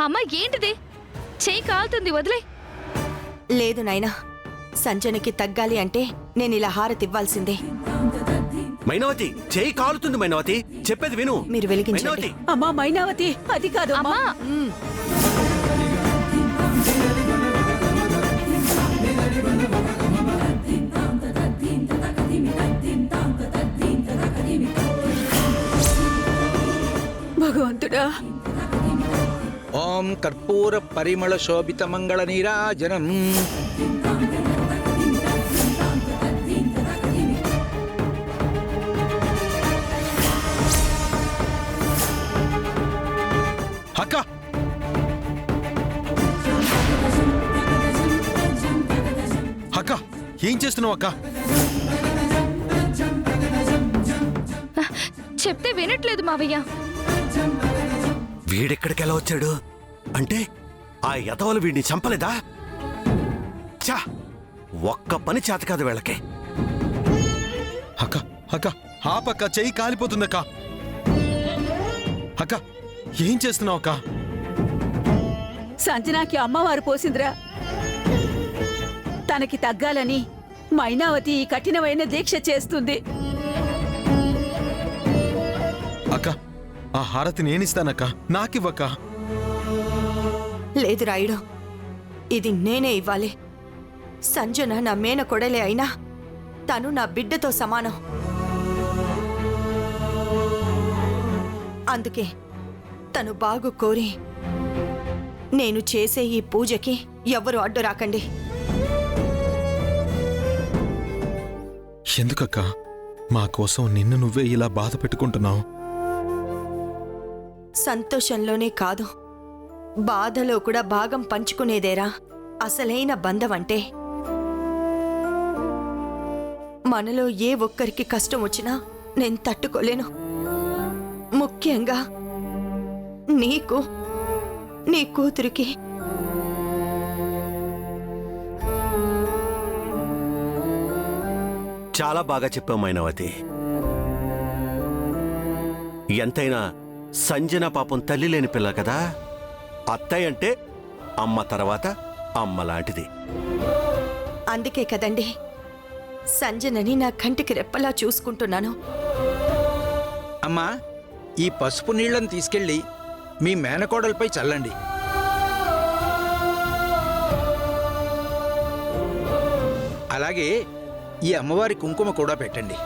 అమ్మా ఏంటిది? చెయ్యి కాలుతుంది, వదిలే. లేదు నాయనా, సంజనకి తగ్గాలి అంటే నేనిలా హారతివ్వాల్సిందే. మైనావతి, చేయి కాలుతుంది మైనావతి, చెప్పేది విను. మీరు వెలిగించండి. మైనావతి, అమ్మా మైనావతి, అది కాదు అమ్మా. భగవంతుడా. ఓం కర్పూర పరిమళ శోభిత మంగళ నీరాజనం. అక్క, అక్క ఏం చేస్తున్నావు అక్క? చెప్తే వినట్లేదు మావయ్య. వీడెక్కడికి ఎలా వచ్చాడు? అంటే ఆ యదవలు వీడిని చంపలేదా? చా, ఒక్క పని చేత కాదు వీళ్ళకి. అక్క అక్క ఆపక్క, చెయ్యి కాలిపోతుందక్క. అక్క ఏం చేస్తున్నావు అక్క? సంజనాకి అమ్మవారు పోసిందిరా. తనకి తగ్గాలని మైనావతి ఈ కఠినమైన దీక్ష చేస్తుంది. అక్క ఆ హారతి నేనిస్తానక్క, నాకివ్వక్క. లేదు రాయుడు, ఇది నేనే ఇవ్వాలి. సంజన నా మేన కొడలే అయినా తను నా బిడ్డతో సమానం. అందుకే తను బాగు కోరి నేను చేసే ఈ పూజకి ఎవ్వరూ అడ్డు రాకండి. ఎందుకక్క మా కోసం నిన్ను నువ్వే ఇలా బాధ పెట్టుకుంటున్నావు? సంతోషంలోనే కాదు, బాధలో కూడా భాగం పంచుకునేదేరా అసలైన బంధం అంటే. మనలో ఏ ఒక్కరికి కష్టం వచ్చినా నేను తట్టుకోలేను. ముఖ్యంగా నీకు, నీ కూతురికి. చాలా బాగా చెప్పావు మైనావతి. ఎంతైనా సంజన పాపం తల్లి లేని పిల్ల కదా. అత్తయ్య అంటే అమ్మ తర్వాత అమ్మ లాంటిది. అందుకే కదండి సంజనని నా కంటికి రెప్పలా చూసుకుంటున్నాను. అమ్మా, ఈ పసుపు నీళ్లను తీసుకెళ్లి మీ మేనకోడలపై చల్లండి. అలాగే ఈ అమ్మవారి కుంకుమ కూడా పెట్టండి.